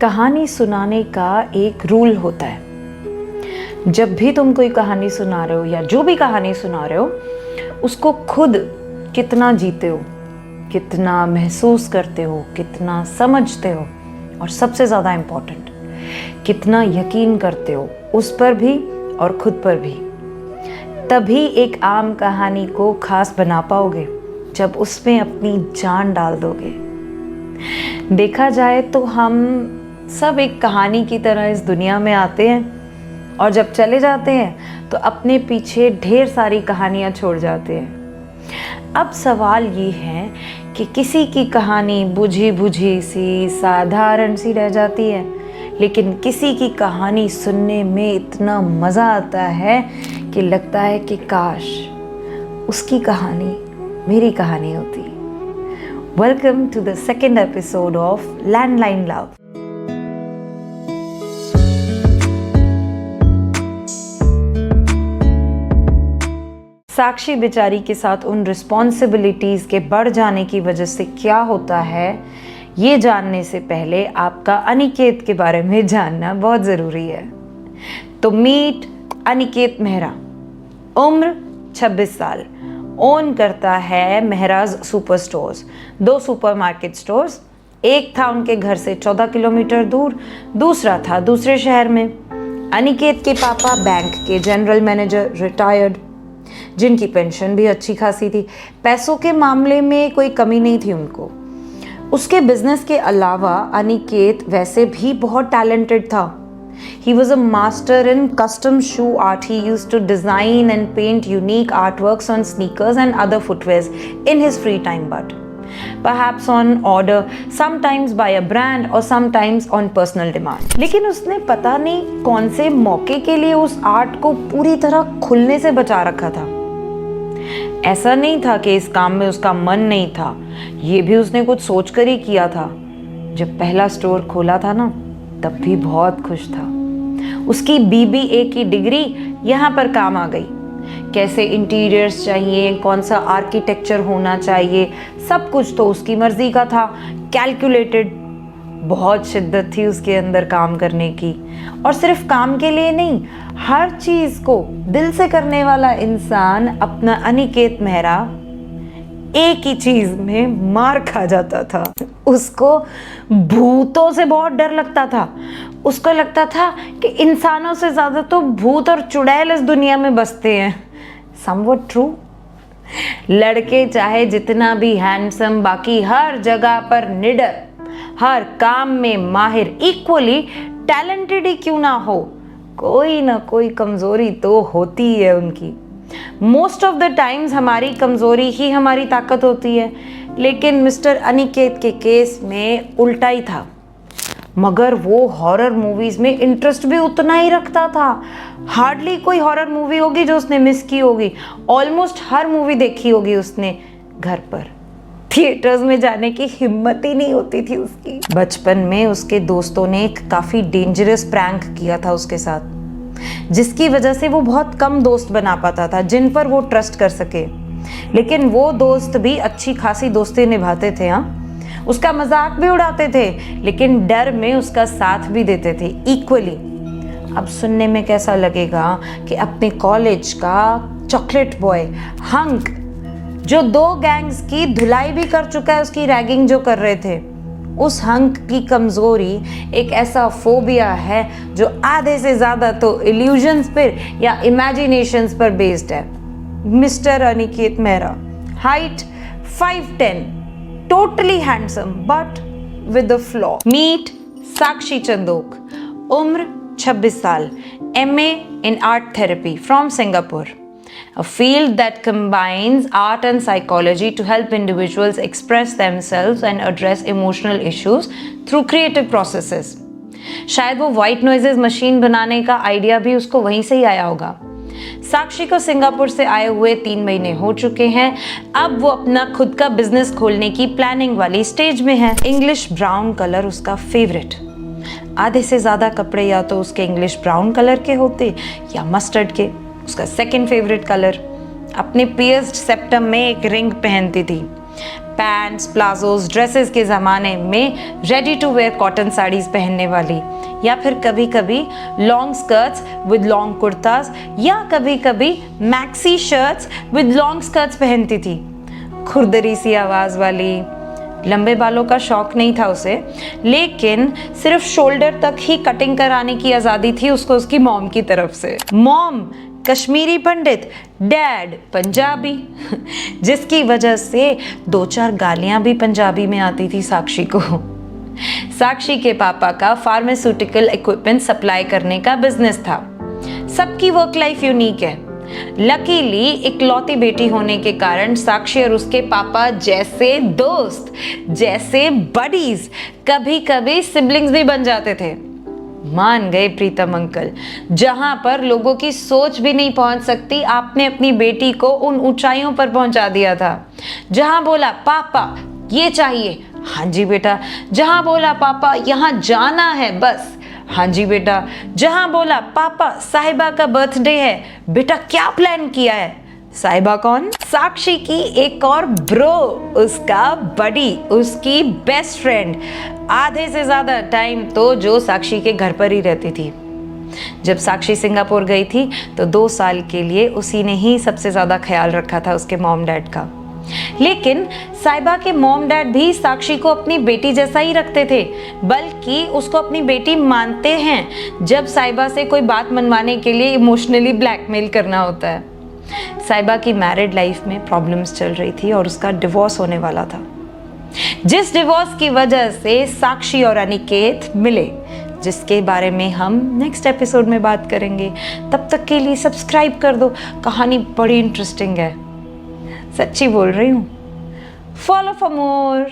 कहानी सुनाने का एक रूल होता है। जब भी तुम कोई कहानी सुना रहे हो या जो भी कहानी सुना रहे हो, उसको खुद कितना जीते हो, कितना महसूस करते हो, कितना समझते हो, और सबसे ज़्यादा इम्पोर्टेंट कितना यकीन करते हो उस पर भी और खुद पर भी। तभी एक आम कहानी को खास बना पाओगे जब उसमें अपनी जान डाल दोगे। देखा जाए तो हम सब एक कहानी की तरह इस दुनिया में आते हैं और जब चले जाते हैं तो अपने पीछे ढेर सारी कहानियाँ छोड़ जाते हैं। अब सवाल ये है कि किसी की कहानी बुझी बुझी सी साधारण सी रह जाती है, लेकिन किसी की कहानी सुनने में इतना मज़ा आता है कि लगता है कि काश उसकी कहानी मेरी कहानी होती। Welcome to the second episode of landline love. Sakshi बेचारी के साथ उन रिस्पॉन्सिबिलिटीज़ के बढ़ जाने की वजह से क्या होता है, ये जानने से पहले आपका अनिकेत के बारे में जानना बहुत ज़रूरी है। तो मीट अनिकेत मेहरा, उम्र 26 साल, ओन करता है महराज सुपर स्टोर्स, 2 सुपरमार्केट स्टोर्स। एक था उनके घर से 14 किलोमीटर दूर, दूसरा था दूसरे शहर में। अनिकेत के पापा बैंक के जनरल मैनेजर, रिटायर्ड, जिनकी पेंशन भी अच्छी खासी थी। पैसों के मामले में कोई कमी नहीं थी उनको। उसके बिजनेस के अलावा अनिकेत वैसे भी बहुत टैलेंटेड था। He was a master in custom shoe art. He used to design and paint unique artworks on sneakers and other footwears in his free time, but perhaps on order, sometimes by a brand or sometimes on personal demand. लेकिन उसने पता नहीं कौन से मौके के लिए उस आर्ट को पूरी तरह खुलने से बचा रखा था। ऐसा नहीं था कि इस काम में उसका मन नहीं था, ये भी उसने कुछ सोच कर ही किया था। जब पहला स्टोर खोला था ना, तब भी बहुत खुश था। उसकी BBA की डिग्री यहाँ पर काम आ गई। कैसे इंटीरियर्स चाहिए, कौन सा आर्किटेक्चर होना चाहिए, सब कुछ तो उसकी मर्जी का था। कैलकुलेटेड, बहुत शिद्दत थी उसके अंदर काम करने की, और सिर्फ काम के लिए नहीं, हर चीज़ को दिल से करने वाला इंसान अपना अनिकेत मेहरा एक ही चीज़ में मार खा जाता था। उसको भूतों से बहुत डर लगता था। उसको लगता था कि इंसानों से ज़्यादा तो भूत और चुड़ैल इस दुनिया में बसते हैं। Somewhat true. लड़के चाहे जितना भी हैंडसम, बाकी हर जगह पर निडर, हर काम में माहिर, इक्वली टैलेंटेड ही क्यों ना हो, कोई ना कोई कमज़ोरी तो होती ही है उनकी। मोस्ट ऑफ द टाइम्स हमारी कमज़ोरी ही हमारी ताकत होती है, लेकिन मिस्टर अनिकेत के केस में उल्टा ही था। मगर वो हॉरर मूवीज़ में इंटरेस्ट भी उतना ही रखता था। हार्डली कोई हॉरर मूवी होगी जो उसने मिस की होगी। ऑलमोस्ट हर मूवी देखी होगी उसने घर पर। थिएटर्स में जाने की हिम्मत ही नहीं होती थी उसकी। बचपन में उसके दोस्तों ने एक काफ़ी डेंजरस प्रैंक किया था उसके साथ, जिसकी वजह से वो बहुत कम दोस्त बना पाता था जिन पर वो ट्रस्ट कर सके। लेकिन वो दोस्त भी अच्छी खासी दोस्ती निभाते थे। हाँ, उसका मजाक भी उड़ाते थे, लेकिन डर में उसका साथ भी देते थे इक्वली। अब सुनने में कैसा लगेगा कि अपने कॉलेज का चॉकलेट बॉय हंक, जो 2 गैंग्स की धुलाई भी कर चुका है उसकी रैगिंग जो कर रहे थे, उस हंक की कमज़ोरी एक ऐसा फोबिया है जो आधे से ज़्यादा तो इल्यूजन्स पर या इमेजिनेशंस पर बेस्ड है। Mister Aniket Mehra, height 5'10", totally handsome but with a flaw. Meet Sakshi Chandok, उम्र 26 साल, MA in Art Therapy from Singapore, a field that combines art and psychology to help individuals express themselves and address emotional issues through creative processes. शायद वो white noises machine बनाने का idea भी उसको वहीं से ही आया होगा। साक्षी को सिंगापुर से आए हुए 3 महीने हो चुके हैं। अब वो अपना खुद का बिजनेस खोलने की प्लानिंग वाली स्टेज में है। इंग्लिश ब्राउन कलर उसका फेवरेट। आधे से ज़्यादा कपड़े या तो उसके इंग्लिश ब्राउन कलर के होते या मस्टर्ड के। उसका सेकंड फेवरेट कलर। अपने पियर्स्ड सेप्टम में एक रिंग पहनती थी। पैंट्स, प्लाजोज, ड्रेसेस के ज़माने में ready to wear cotton saris पहनने वाली, या फिर कभी कभी long skirts with long kurtas, या कभी कभी maxi shirts with long skirts पहनती थी। खुरदरी सी आवाज़ वाली। लंबे बालों का शौक नहीं था उसे, लेकिन सिर्फ शोल्डर तक ही कटिंग कराने की आज़ादी थी उसको उसकी मॉम की तरफ से। मॉम कश्मीरी पंडित, डैड पंजाबी, जिसकी वजह से 2-4 गालियां भी पंजाबी में आती थी साक्षी को। साक्षी के पापा का फार्मास्यूटिकल इक्विपमेंट सप्लाई करने का बिजनेस था। सबकी वर्क लाइफ यूनिक है। लकीली इकलौती बेटी होने के कारण साक्षी और उसके पापा जैसे दोस्त, जैसे बडीज, कभी कभी सिबलिंग्स भी बन जाते थे। मान गए प्रीतम अंकल, जहां पर लोगों की सोच भी नहीं पहुंच सकती, आपने अपनी बेटी को उन ऊंचाइयों पर पहुंचा दिया था। जहां बोला पापा ये चाहिए, हाँ जी बेटा। जहां बोला पापा यहाँ जाना है, बस हाँ जी बेटा। जहां बोला पापा साहिबा का बर्थडे है, बेटा क्या प्लान किया है? साहिबा कौन? साक्षी की एक और ब्रो, उसका बडी, उसकी बेस्ट फ्रेंड। आधे से ज्यादा टाइम तो जो साक्षी के घर पर ही रहती थी। जब साक्षी सिंगापुर गई थी तो 2 साल के लिए उसी ने ही सबसे ज्यादा ख्याल रखा था उसके मॉम डैड का। लेकिन साहिबा के मॉम डैड भी साक्षी को अपनी बेटी जैसा ही रखते थे, बल्कि उसको अपनी बेटी मानते हैं जब साहिबा से कोई बात मनवाने के लिए इमोशनली ब्लैकमेल करना होता है। साहिबा की मैरिड लाइफ में प्रॉब्लम्स चल रही थी और उसका डिवोर्स होने वाला था, जिस डिवोर्स की वजह से साक्षी और अनिकेत मिले, जिसके बारे में हम नेक्स्ट एपिसोड में बात करेंगे। तब तक के लिए सब्सक्राइब कर दो, कहानी बड़ी इंटरेस्टिंग है, सच्ची बोल रही हूँ। Follow for more.